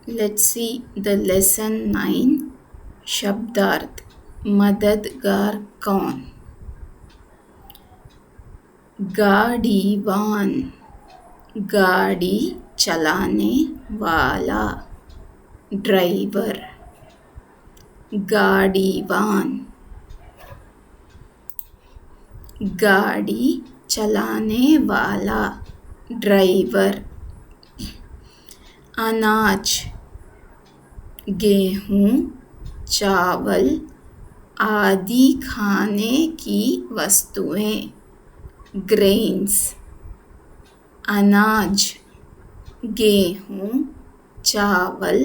Let's see the lesson 9 Shabdaarth Madadgaar Kaun. गाड़ीवान गाड़ी चलाने वाला ड्राइवर गाड़ीवान गाड़ी चलाने वाला ड्राइवर अनाज गेहूँ चावल आदि खाने की वस्तुएं ग्रेन्स अनाज गेहूँ चावल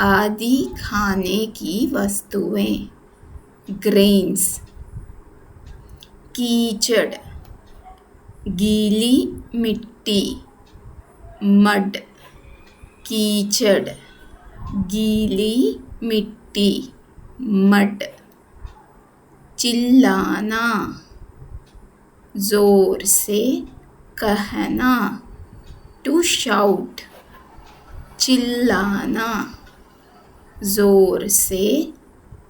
आदि खाने की वस्तुएं ग्रेन्स कीचड़ गीली मिट्टी मड कीचड़ गीली मिट्टी मड चिल्लाना जोर से कहना टू शाउट चिल्लाना जोर से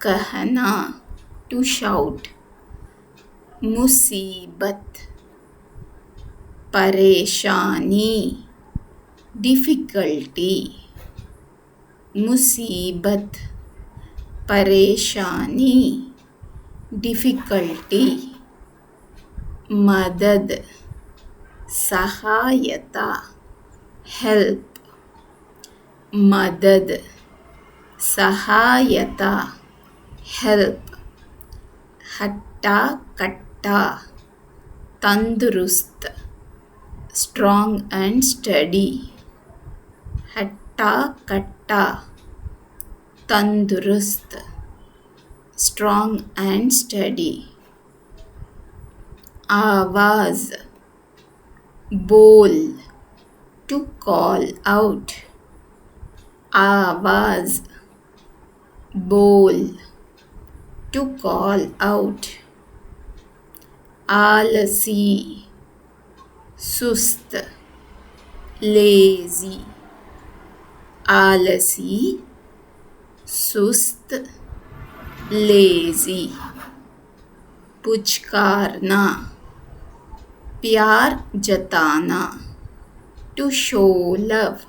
कहना टू शाउट मुसीबत परेशानी डिफ़िकल्टी मुसीबत परेशानी डिफ़िकल्टी मदद सहायता हेल्प मदद सहायता हेल्प हट्टा कट्टा तंदुरुस्त स्ट्रॉन्ग एंड स्टडी हट्टा कट्टा तंदुरुस्त स्ट्रॉन्ग एंड स्टडी आवाज़ बोल टू कॉल आउट आवाज़ बोल टू कॉल आउट आलसी सुस्त लेज़ी आलसी सुस्त लेज़ी पुचकारना प्यार जताना टू शो लव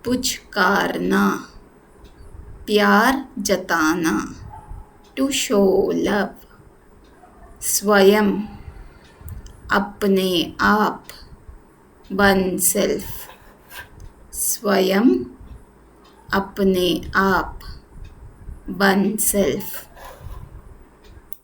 पुचकारना प्यार जताना टू शो लव स्वयं अपने आप वन सेल्फ स्वयं अपने आप वन सेल्फ